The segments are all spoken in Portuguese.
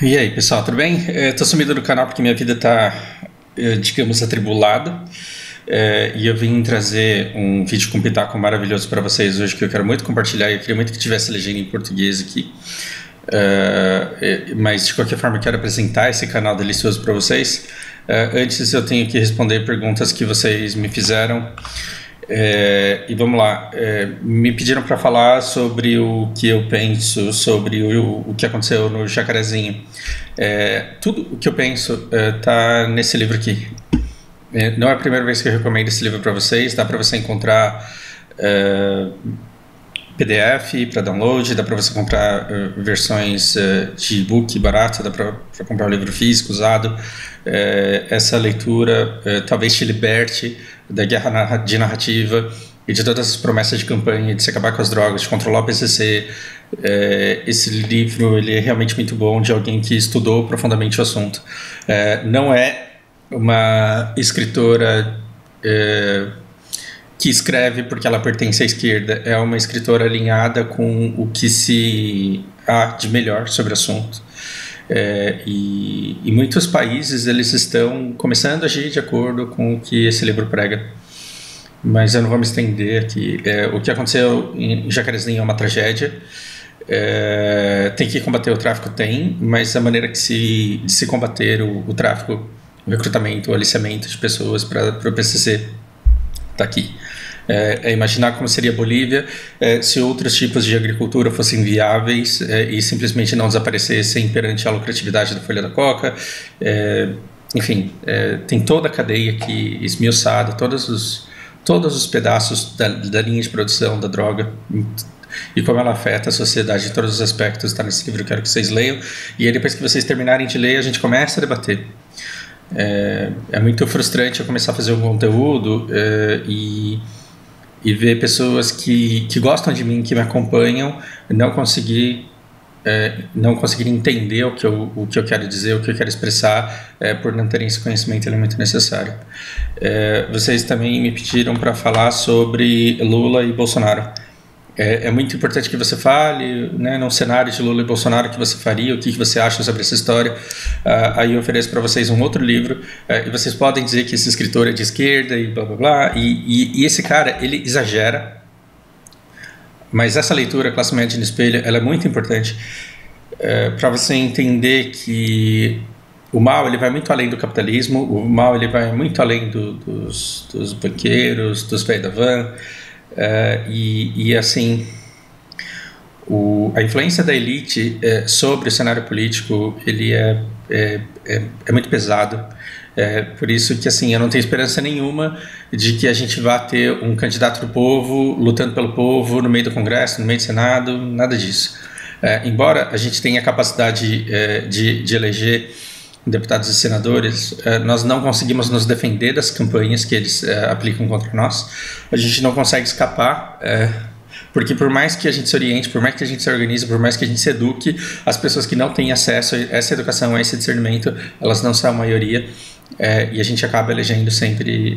E aí, pessoal, tudo bem? Tô sumido do canal porque minha vida tá, digamos, atribulada. E eu vim trazer um vídeo com pitaco maravilhoso para vocês hoje que eu quero muito compartilhar e eu queria muito que tivesse legenda em português aqui. Mas de qualquer forma eu quero apresentar esse canal delicioso para vocês. Antes eu tenho que responder perguntas que vocês me fizeram. E vamos lá, me pediram para falar sobre o que eu penso sobre o que aconteceu no Jacarezinho. Tudo o que eu penso está nesse livro aqui. Não é a primeira vez que eu recomendo esse livro para vocês. Dá para você encontrar PDF para download, dá para você comprar versões de e-book barato, dá para comprar um livro físico usado. Essa leitura talvez te liberte da guerra de narrativa e de todas as promessas de campanha de se acabar com as drogas, de controlar o PCC. Esse livro ele é realmente muito bom, de alguém que estudou profundamente o assunto. Não é uma escritora que escreve porque ela pertence à esquerda, é uma escritora alinhada com o que se há de melhor sobre o assunto. E muitos países eles estão começando a agir de acordo com o que esse livro prega, mas eu não vou me estender aqui. O que aconteceu em Jacarezinho é uma tragédia. Tem que combater o tráfico? Tem, mas a maneira de se combater o tráfico, o recrutamento, o aliciamento de pessoas para o PCC está aqui. Imaginar como seria a Bolívia se outros tipos de agricultura fossem viáveis e simplesmente não desaparecessem perante a lucratividade da folha da coca. Enfim, tem toda a cadeia aqui esmiuçada, todos os pedaços da linha de produção da droga e como ela afeta a sociedade em todos os aspectos. Está nesse livro, eu quero que vocês leiam, e aí depois que vocês terminarem de ler a gente começa a debater. É muito frustrante eu começar a fazer um conteúdo e ver pessoas que gostam de mim, que me acompanham, não conseguirem entender o que eu quero dizer, o que eu quero expressar, por não terem esse conhecimento elemento necessário. Vocês também me pediram para falar sobre Lula e Bolsonaro. É muito importante que você fale, né, num cenário de Lula e Bolsonaro, o que você faria, o que você acha sobre essa história. Aí eu ofereço para vocês um outro livro, e vocês podem dizer que esse escritor é de esquerda e blá blá blá, e esse cara, ele exagera, mas essa leitura, Classe Média no Espelho, ela é muito importante para você entender que o mal ele vai muito além do capitalismo, o mal ele vai muito além dos banqueiros, dos velhos da van. E assim, a influência da elite sobre o cenário político ele é muito pesado. Por isso que assim, eu não tenho esperança nenhuma de que a gente vá ter um candidato do povo lutando pelo povo no meio do Congresso, no meio do Senado, nada disso. Embora a gente tenha a capacidade de eleger deputados e senadores, nós não conseguimos nos defender das campanhas que eles aplicam contra nós. A gente não consegue escapar, porque por mais que a gente se oriente, por mais que a gente se organize, por mais que a gente se eduque, as pessoas que não têm acesso a essa educação, a esse discernimento, elas não são a maioria. E a gente acaba elegendo sempre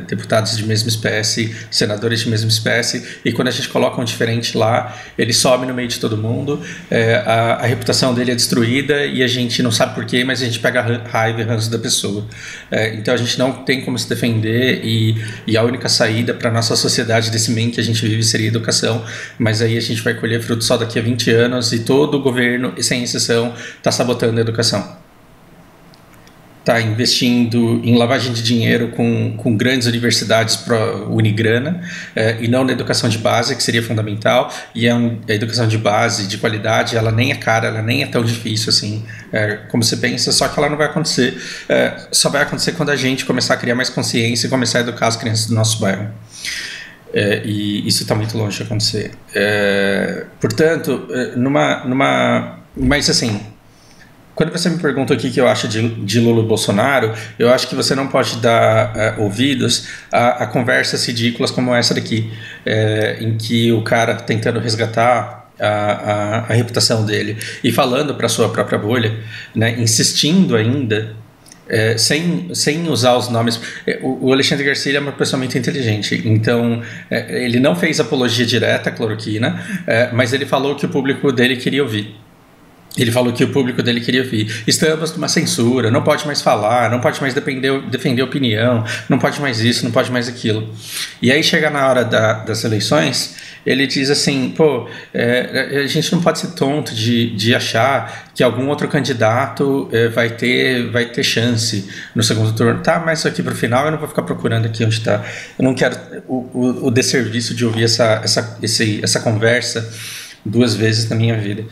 deputados de mesma espécie, senadores de mesma espécie, e quando a gente coloca um diferente lá, ele some no meio de todo mundo, a reputação dele é destruída e a gente não sabe porquê, mas a gente pega a raiva e ranço da pessoa. Então a gente não tem como se defender, e a única saída para a nossa sociedade desse meio que a gente vive seria educação, mas aí a gente vai colher fruto só daqui a 20 anos, e todo o governo, sem exceção, está sabotando a educação. Está investindo em lavagem de dinheiro com grandes universidades pro-unigrana, e não na educação de base, que seria fundamental. E a educação de base, de qualidade, ela nem é cara, ela nem é tão difícil assim, como você pensa, só que ela não vai acontecer. Só vai acontecer quando a gente começar a criar mais consciência e começar a educar as crianças do nosso bairro. E isso está muito longe de acontecer. Portanto, mas assim, quando você me pergunta o que eu acho de Lula e Bolsonaro, eu acho que você não pode dar ouvidos a conversas ridículas como essa daqui, em que o cara tentando resgatar a reputação dele e falando para a sua própria bolha, né, insistindo ainda, sem usar os nomes. O Alexandre Garcia é uma pessoa muito inteligente, então ele não fez apologia direta à cloroquina, mas ele falou o que o público dele queria ouvir. Ele falou que o público dele queria ouvir. Estamos numa censura, não pode mais falar, não pode mais defender opinião, não pode mais isso, não pode mais aquilo. E aí chega na hora das eleições, ele diz assim, pô, a gente não pode ser tonto de achar que algum outro candidato vai ter chance no segundo turno. Tá, mas aqui pro final eu não vou ficar procurando aqui onde tá. Eu não quero o desserviço de ouvir essa conversa 2 vezes na minha vida.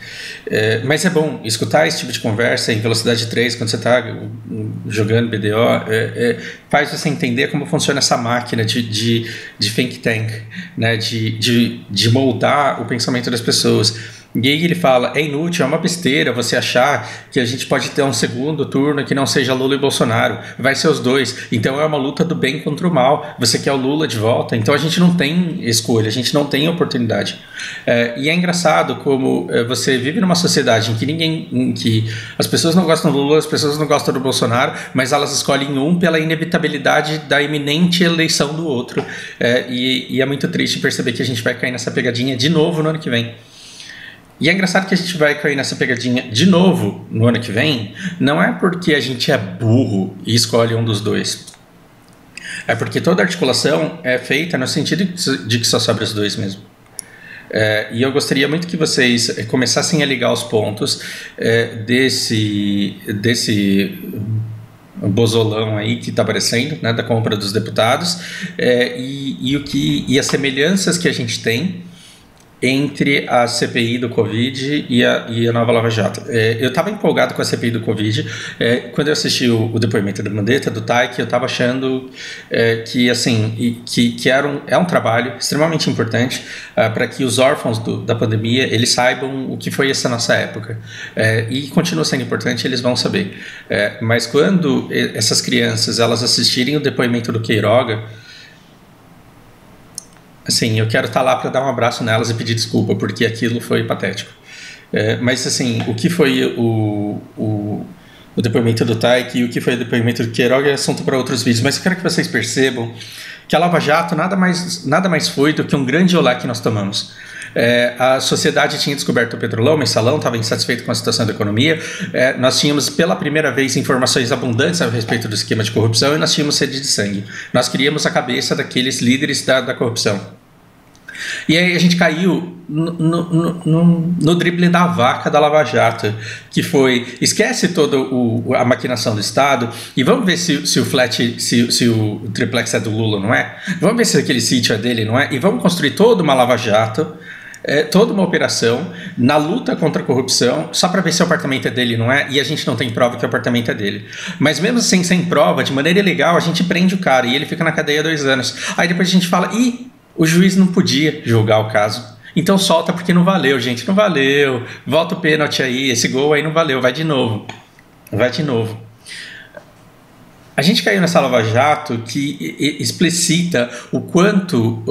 Mas é bom escutar esse tipo de conversa em velocidade 3 quando você está jogando BDO, faz você entender como funciona essa máquina de think tank, né? de moldar o pensamento das pessoas. E aí ele fala, é inútil, é uma besteira você achar que a gente pode ter um segundo turno que não seja Lula e Bolsonaro, vai ser os dois, então é uma luta do bem contra o mal, você quer o Lula de volta, então a gente não tem escolha, a gente não tem oportunidade. E é engraçado como você vive numa sociedade em que as pessoas não gostam do Lula, as pessoas não gostam do Bolsonaro, mas elas escolhem um pela inevitabilidade da iminente eleição do outro, e é muito triste perceber que a gente vai cair nessa pegadinha de novo no ano que vem. E é engraçado que a gente vai cair nessa pegadinha de novo no ano que vem, não é porque a gente é burro e escolhe um dos dois. É porque toda articulação é feita no sentido de que só sobra os dois mesmo. E eu gostaria muito que vocês começassem a ligar os pontos desse bozolão aí que está aparecendo, né, da compra dos deputados, e as semelhanças que a gente tem entre a CPI do Covid e a nova Lava Jato. Eu estava empolgado com a CPI do Covid. Quando eu assisti o depoimento da Mandetta, do Taik, eu estava achando que, assim, que é um trabalho extremamente importante para que os órfãos da pandemia eles saibam o que foi essa nossa época. E continua sendo importante, eles vão saber. Mas quando essas crianças elas assistirem o depoimento do Queiroga, assim, eu quero estar lá para dar um abraço nelas e pedir desculpa, porque aquilo foi patético. Mas, assim, o que foi o depoimento do Taik e o que foi o depoimento do Queiroga é assunto para outros vídeos. Mas eu quero que vocês percebam que a Lava Jato nada mais foi do que um grande olé que nós tomamos. A sociedade tinha descoberto o petrolão, o mensalão, estava insatisfeito com a situação da economia. Nós tínhamos pela primeira vez informações abundantes a respeito do esquema de corrupção e nós tínhamos sede de sangue. Nós queríamos a cabeça daqueles líderes da corrupção. E aí a gente caiu no drible da vaca da Lava Jato, que foi, esquece toda a maquinação do Estado e vamos ver se o triplex é do Lula, não é? Vamos ver se aquele sítio é dele, não é? E vamos construir toda uma Lava Jato, toda uma operação na luta contra a corrupção, só para ver se o apartamento é dele, não é? E a gente não tem prova que o apartamento é dele. Mas mesmo assim, sem prova, de maneira ilegal, a gente prende o cara e ele fica na cadeia 2 anos. Aí depois a gente fala, o juiz não podia julgar o caso. Então solta porque não valeu, gente, não valeu. Volta o pênalti aí, esse gol aí não valeu, vai de novo. Vai de novo. A gente caiu nessa Lava Jato que explicita o quanto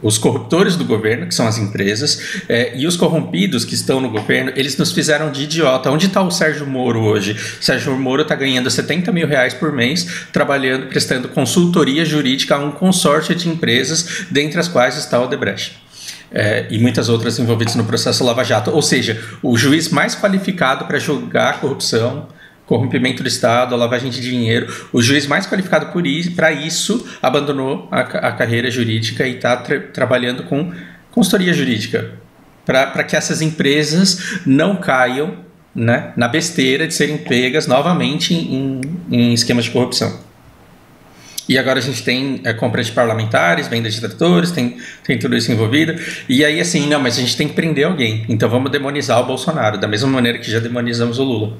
os corruptores do governo, que são as empresas, e os corrompidos que estão no governo, eles nos fizeram de idiota. Onde está o Sérgio Moro hoje? O Sérgio Moro está ganhando R$70 mil por mês, trabalhando, prestando consultoria jurídica a um consórcio de empresas, dentre as quais está o Odebrecht. E muitas outras envolvidas no processo Lava Jato. Ou seja, o juiz mais qualificado para julgar a corrupção, corrompimento do Estado, a lavagem de dinheiro, o juiz mais qualificado para isso abandonou a carreira jurídica e está trabalhando com consultoria jurídica para que essas empresas não caiam, né, na besteira de serem pegas novamente em esquemas de corrupção. E agora a gente tem compra de parlamentares, venda de tratores, tem tudo isso envolvido. E aí assim, não, mas a gente tem que prender alguém, então vamos demonizar o Bolsonaro, da mesma maneira que já demonizamos o Lula.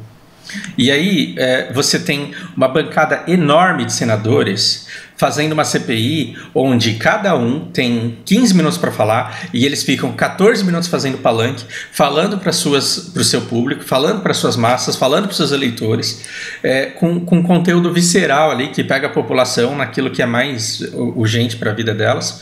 E aí você tem uma bancada enorme de senadores fazendo uma CPI onde cada um tem 15 minutos para falar e eles ficam 14 minutos fazendo palanque, falando para o seu público, falando para suas massas, falando para os seus eleitores, com conteúdo visceral ali que pega a população naquilo que é mais urgente para a vida delas,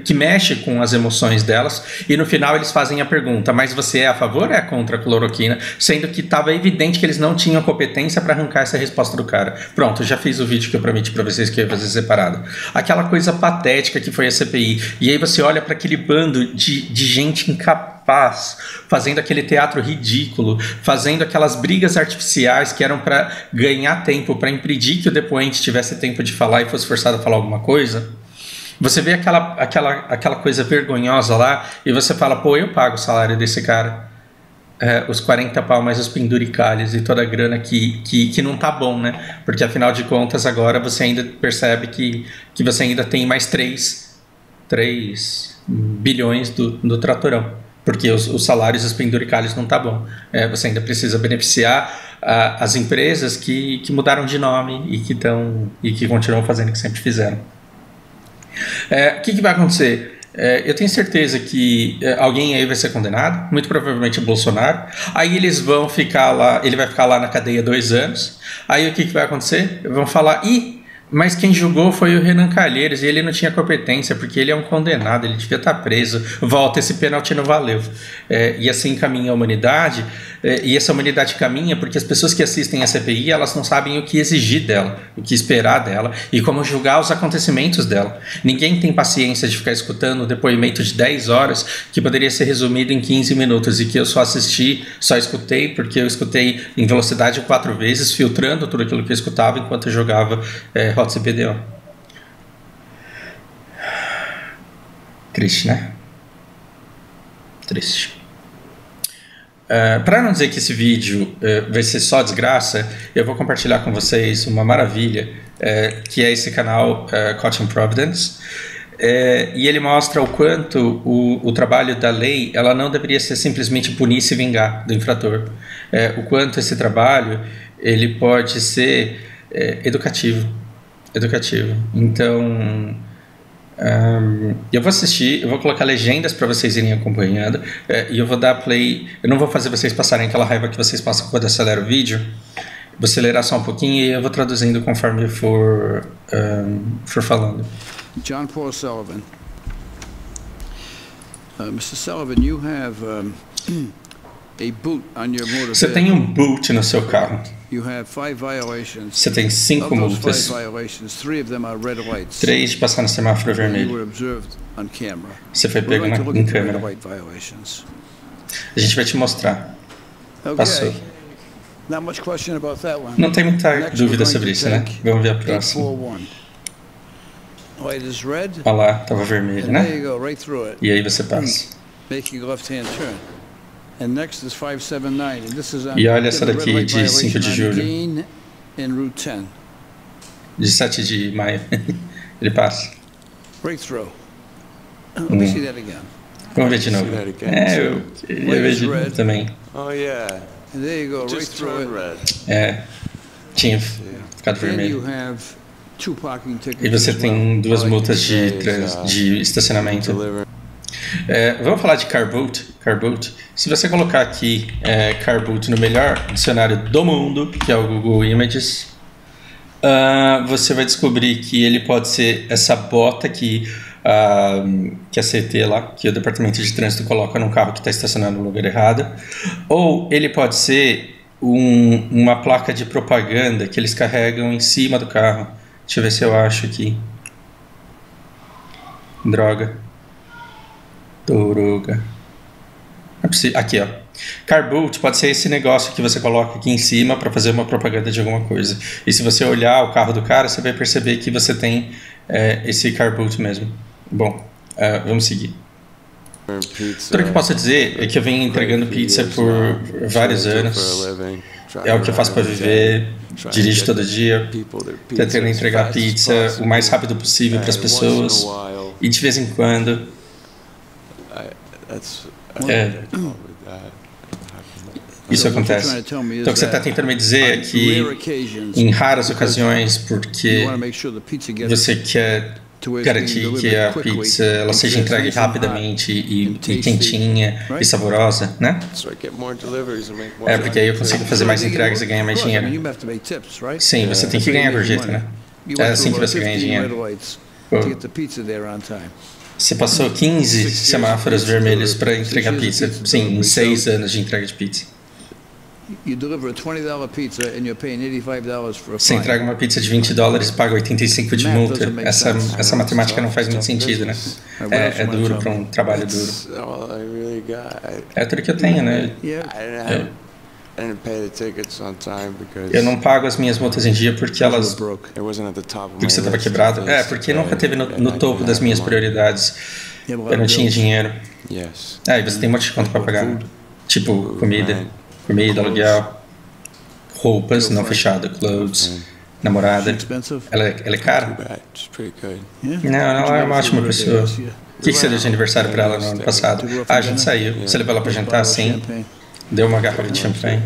que mexe com as emoções delas, e no final eles fazem a pergunta, mas você é a favor ou é contra a cloroquina? Sendo que estava evidente que eles não tinham competência para arrancar essa resposta do cara. Pronto, já fiz o vídeo que eu prometi para vocês que ia fazer separado parada. Aquela coisa patética que foi a CPI. E aí você olha para aquele bando de gente incapaz, fazendo aquele teatro ridículo, fazendo aquelas brigas artificiais que eram para ganhar tempo, para impedir que o depoente tivesse tempo de falar e fosse forçado a falar alguma coisa. Você vê aquela coisa vergonhosa lá e você fala, pô, eu pago o salário desse cara. Os 40 pau mais os penduricalhos e toda a grana que não tá bom, né? Porque afinal de contas agora você ainda percebe que você ainda tem mais 3 bilhões do tratorão. Porque os salários dos penduricalhos não tá bom. Você ainda precisa beneficiar as empresas que mudaram de nome e que continuam fazendo o que sempre fizeram. O que vai acontecer? Eu tenho certeza que alguém aí vai ser condenado, muito provavelmente o Bolsonaro. Aí eles vão ficar lá, ele vai ficar lá na cadeia 2 anos. Aí o que vai acontecer? Vão falar, mas quem julgou foi o Renan Calheiros e ele não tinha competência, porque ele é um condenado, ele devia estar preso. Volta, esse pênalti não valeu. E assim caminha a humanidade, e essa humanidade caminha porque as pessoas que assistem a CPI, elas não sabem o que exigir dela, o que esperar dela e como julgar os acontecimentos dela. Ninguém tem paciência de ficar escutando um depoimento de 10 horas que poderia ser resumido em 15 minutos e que eu só escutei porque eu escutei em velocidade 4 vezes, filtrando tudo aquilo que eu escutava enquanto eu jogava CBDO. Triste, né? Triste. Para não dizer que esse vídeo vai ser só desgraça, eu vou compartilhar com vocês uma maravilha, que é esse canal Caught in Providence. E ele mostra o quanto o trabalho da lei ela não deveria ser simplesmente punir e se vingar do infrator. O quanto esse trabalho ele pode ser educativo. Então, eu vou assistir, eu vou colocar legendas para vocês irem acompanhando, e eu vou dar play. Eu não vou fazer vocês passarem aquela raiva que vocês passam quando acelera o vídeo. Vou acelerar só um pouquinho e eu vou traduzindo conforme for falando. John Paul Sullivan. Mr. Sullivan, you have a boot on your motor Você tem um boot no seu carro. You have 5 violations. Você tem 5 multas. 3 de passar no semáforo vermelho. Você foi pego em câmera. A gente vai te mostrar. Passou. Não tem muita dúvida sobre isso, né? Vamos ver a próxima. Olha lá, estava vermelho, né? E aí você passa. E olha essa daqui de 5 de julho. De 7 de maio. Ele passa. Vamos ver de novo. Eu queria ver de novo também. Tinha ficado vermelho. E você tem 2 multas de estacionamento. Vamos falar de Carboot. Se você colocar aqui Carboot no melhor dicionário do mundo, que é o Google Images, você vai descobrir que ele pode ser essa bota que a CT lá, que o Departamento de Trânsito coloca num carro que está estacionado no lugar errado, ou ele pode ser uma placa de propaganda que eles carregam em cima do carro. Deixa eu ver se eu acho aqui. Droga. Aqui, ó. Carboot pode ser esse negócio que você coloca aqui em cima para fazer uma propaganda de alguma coisa. E se você olhar o carro do cara, você vai perceber que você tem esse Carboot mesmo. Bom, vamos seguir. Tudo que eu posso dizer é que eu venho entregando pizza por vários anos. É o que eu faço para viver. Dirijo todo dia, tentando entregar pizza o mais rápido possível para as pessoas. E de vez em quando isso acontece. Então o que você está tentando me dizer é que em raras ocasiões, porque você quer garantir que a pizza ela seja entregue rapidamente e quentinha e saborosa, né? Porque aí eu consigo fazer mais entregas e ganhar mais dinheiro. Sim, você tem que ganhar gorjeta, né? É assim que você ganha dinheiro. Você passou 15 semáforos vermelhos para entregar pizza. Sim, em 6 anos de entrega de pizza. You deliver a $20 pizza and you're paying $85 for a Você fine. entrega uma pizza de $20 e paga 85 de multa. Essa matemática não faz muito sentido, né? É duro para um trabalho duro. É tudo que eu tenho, né? Eu não pago as minhas multas em dia porque elas... Porque você estava quebrado. Porque nunca teve no topo das minhas prioridades. Eu não tinha dinheiro. E você tem um monte de conta para pagar. Tipo, comida, aluguel, roupas não fechado, clothes, namorada. Ela é cara? Não, ela é uma ótima pessoa. O que você deu de aniversário para ela no ano passado? A gente saiu. Você levou ela para jantar? Sim. Deu uma garrafa de champanhe.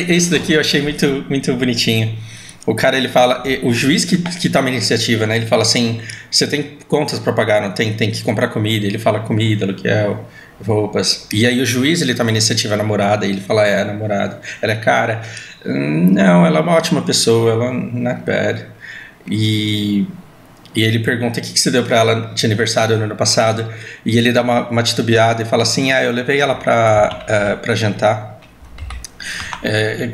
Esse daqui eu achei muito bonitinho. O cara, ele fala, o juiz que toma a iniciativa, né? Ele fala assim, você tem contas para pagar, não tem que comprar comida. Ele fala comida, aluguel, roupas. E aí o juiz, ele toma a iniciativa, a namorada, e ele fala, a namorada. Ela é cara? Não, ela é uma ótima pessoa, ela not bad. E ele pergunta o que você deu para ela de aniversário no ano passado. E ele dá uma titubeada e fala assim, eu levei ela para jantar.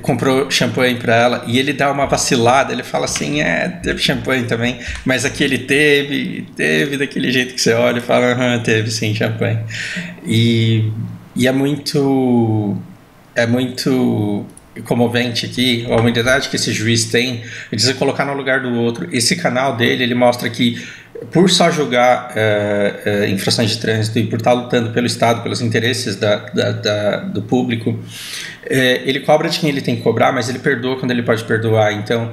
Comprou champanhe para ela. E ele dá uma vacilada, ele fala assim, teve champanhe também. Mas aqui ele teve daquele jeito que você olha e fala, teve sim champanhe. E é muito comovente aqui, a humanidade que esse juiz tem de se colocar no lugar do outro. Esse canal dele, ele mostra que por só julgar infrações de trânsito e por estar lutando pelo Estado, pelos interesses do público, ele cobra de quem ele tem que cobrar, mas ele perdoa quando ele pode perdoar. Então,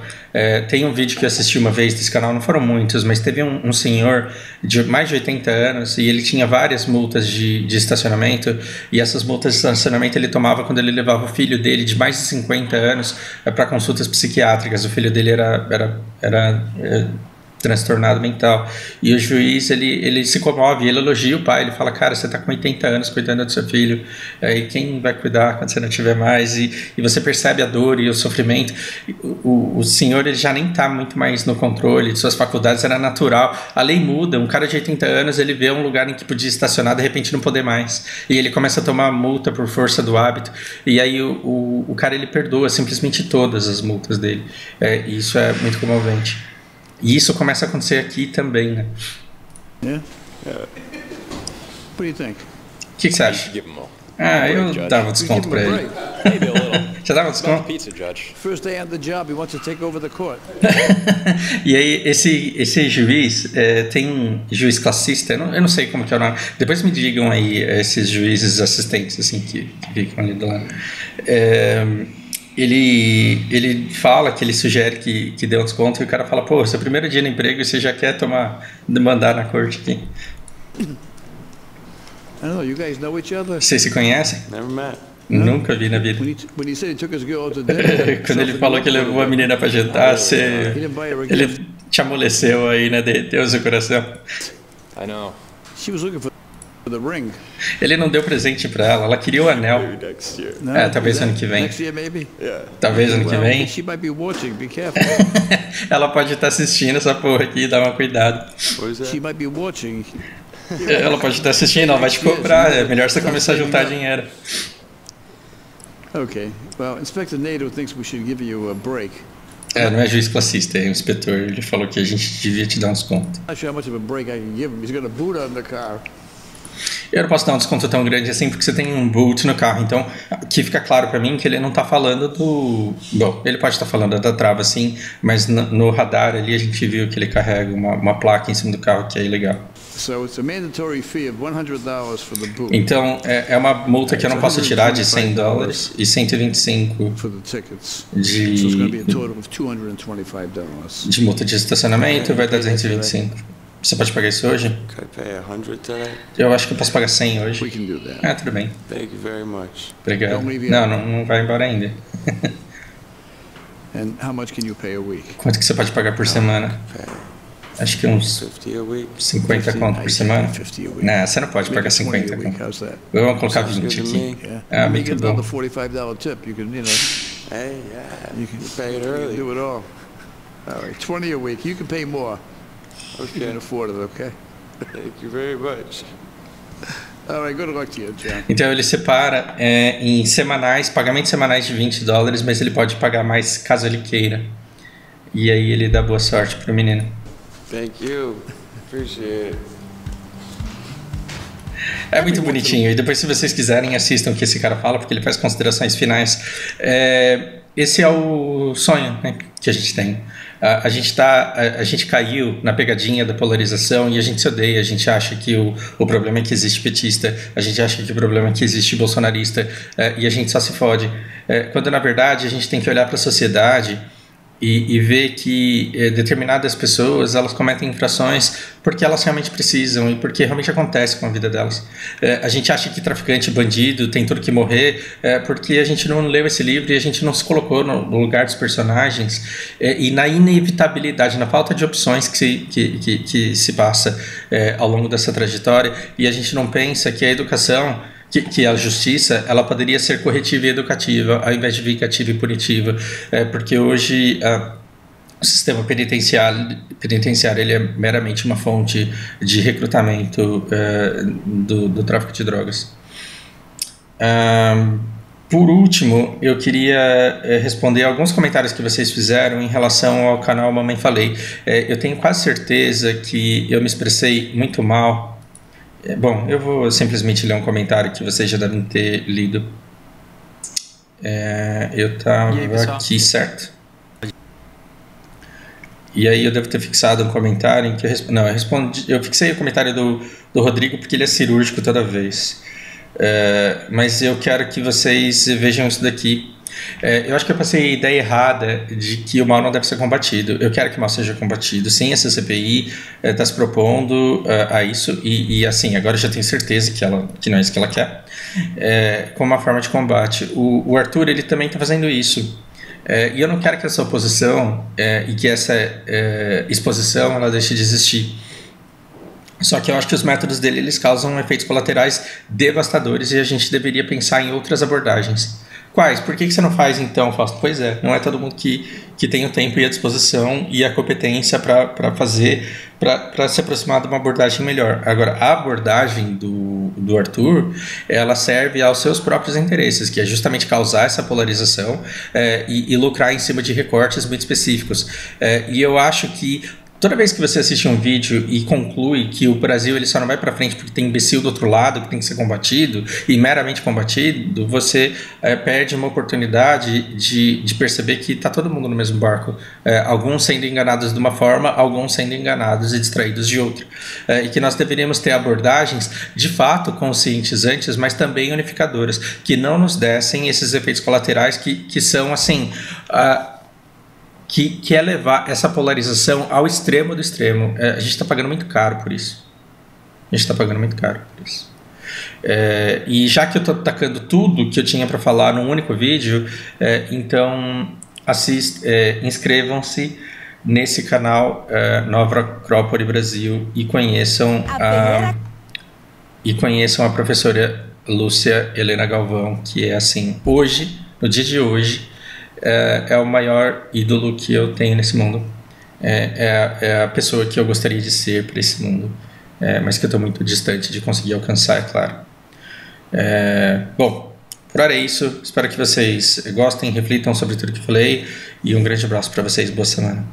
tem um vídeo que eu assisti uma vez desse canal, não foram muitos, mas teve um senhor de mais de 80 anos e ele tinha várias multas de estacionamento, e essas multas de estacionamento ele tomava quando ele levava o filho dele de mais de 50 anos para consultas psiquiátricas. O filho dele era transtornado mental, e o juiz ele se comove, ele elogia o pai, ele fala, cara, você está com 80 anos cuidando do seu filho, e quem vai cuidar quando você não tiver mais? E você percebe a dor e o sofrimento. O senhor, ele já nem está muito mais no controle de suas faculdades, era natural, a lei muda, um cara de 80 anos ele vê um lugar em que podia estacionar, de repente não poder mais, e ele começa a tomar multa por força do hábito, e aí o cara, ele perdoa simplesmente todas as multas dele. E isso é muito comovente. E isso começa a acontecer aqui também, né? What do you think? O que você acha? Eu dava desconto pra ele. Você dava desconto? First day on the job, he wants to take over the court. E aí, esse juiz, tem um juiz classista, eu não sei como que é o nome. Depois me digam aí esses juízes assistentes, assim, que ficam ali do lado. Ele fala que ele sugere que dê um desconto, e o cara fala, pô, seu primeiro dia no emprego e você já quer mandar na corte aqui. I don't know, you guys know each other? Vocês se conhecem? Never met. Nunca vi na vida. When he said he took his girl out to dinner, Quando ele falou que levou a menina pra jantar, ele te amoleceu aí, né? Deu seu coração. I know. she was looking for the ring. Ele não deu presente pra ela, ela queria o anel. Maybe next year. No? Talvez ano que vem. Next year, maybe? Yeah. Talvez ano que Well, vem. she might be watching, be careful. Ela pode estar assistindo essa porra aqui, dá uma cuidado. What is that? She might be watching. Ela pode estar assistindo, ela vai te cobrar. É melhor você começar a juntar dinheiro. Okay, well, Inspector Nato thinks we should give you a break. Não é juiz classista, é um inspetor. Ele falou que a gente devia te dar um desconto. Not sure how much of a break I can give him. He's got a boot on the car. Eu não posso dar um desconto tão grande assim porque você tem um boot no carro. Então, aqui fica claro pra mim que ele não tá falando do... Bom, ele pode estar falando da trava sim, mas no radar ali a gente viu que ele carrega uma placa em cima do carro que é ilegal. So it's a mandatory fee of $100 for the boot. Então, é uma multa que eu não posso tirar de $100 e 125 For the tickets. So it's going to be a total of $225. de multa de estacionamento, vai dar 225. Você pode pagar isso hoje? Could I pay 100 today? Eu acho que eu posso pagar 100 We hoje. can do that. Tudo bem. Thank you very much. Obrigado. Don't leave yet. Não vai embora ainda. And how much can you pay a week? Quanto que você pode pagar por semana? Pay Acho que uns 50 a week. 50 conto por semana. 50 a week. Não, você não pode Make pagar it 20 50 a week. conto. How's that? Vamos colocar Sounds 20 good to aqui. me. Yeah. Ah, you muito get bom. another $45 tip. You can, Hey, yeah. you can pay it you can early. do it all. All right, 20 a week. You can pay more. You Okay. can afford it, okay? Thank you very much. All right, good luck to you, John. Então ele separa em semanais, pagamentos semanais de $20, mas ele pode pagar mais caso ele queira. E aí ele dá boa sorte pro menino. Thank you. Appreciate it. É muito bonitinho. E depois, se vocês quiserem, assistam o que esse cara fala, porque ele faz considerações finais. Esse é o sonho, né, que a gente tem. A gente caiu na pegadinha da polarização e a gente se odeia. A gente acha que o problema é que existe petista, a gente acha que o problema é que existe bolsonarista, e a gente só se fode. Quando, na verdade, a gente tem que olhar para a sociedade e ver que determinadas pessoas, elas cometem infrações porque elas realmente precisam e porque realmente acontece com a vida delas. A gente acha que traficante, bandido, tem tudo que morrer porque a gente não leu esse livro e a gente não se colocou no lugar dos personagens e na inevitabilidade, na falta de opções que se passa ao longo dessa trajetória, e a gente não pensa que a educação, que a justiça, ela poderia ser corretiva e educativa ao invés de vingativa e punitiva, porque hoje o sistema penitenciário ele é meramente uma fonte de recrutamento do tráfico de drogas. Por último, eu queria responder alguns comentários que vocês fizeram em relação ao canal Mamãe Falei. Eu tenho quase certeza que eu me expressei muito mal. Bom, eu vou simplesmente ler um comentário que vocês já devem ter lido. Eu estava aqui, certo? E aí eu devo ter fixado um comentário em que eu fixei o comentário do Rodrigo porque ele é cirúrgico toda vez. Mas eu quero que vocês vejam isso daqui. Eu acho que eu passei a ideia errada de que o mal não deve ser combatido. Eu quero que o mal seja combatido. Sim, essa CPI está se propondo a isso e assim, agora eu já tenho certeza que não é isso que ela quer, como uma forma de combate. O Arthur, ele também está fazendo isso. E eu não quero que essa oposição e que essa exposição ela deixe de existir. Só que eu acho que os métodos dele eles causam efeitos colaterais devastadores e a gente deveria pensar em outras abordagens. Quais? Por que você não faz então, Fausto? Pois é, não é todo mundo que tem o tempo e a disposição e a competência para fazer, para se aproximar de uma abordagem melhor. Agora, a abordagem do Arthur, ela serve aos seus próprios interesses, que é justamente causar essa polarização e lucrar em cima de recortes muito específicos. E eu acho que toda vez que você assiste um vídeo e conclui que o Brasil ele só não vai para frente porque tem imbecil do outro lado que tem que ser combatido e meramente combatido, você perde uma oportunidade de perceber que está todo mundo no mesmo barco. Alguns sendo enganados de uma forma, alguns sendo enganados e distraídos de outra. E que nós deveríamos ter abordagens de fato conscientizantes, mas também unificadoras, que não nos dessem esses efeitos colaterais que são assim... Que é levar essa polarização ao extremo do extremo. A gente está pagando muito caro por isso. E já que eu estou atacando tudo que eu tinha para falar num único vídeo, então inscrevam-se nesse canal Nova Acrópole Brasil e conheçam a professora Lúcia Helena Galvão, que é assim, hoje, no dia de hoje, é o maior ídolo que eu tenho nesse mundo. É a pessoa que eu gostaria de ser para esse mundo, mas que eu estou muito distante de conseguir alcançar, é claro. Bom, por hora é isso. Espero que vocês gostem, reflitam sobre tudo que eu falei e um grande abraço para vocês. Boa semana.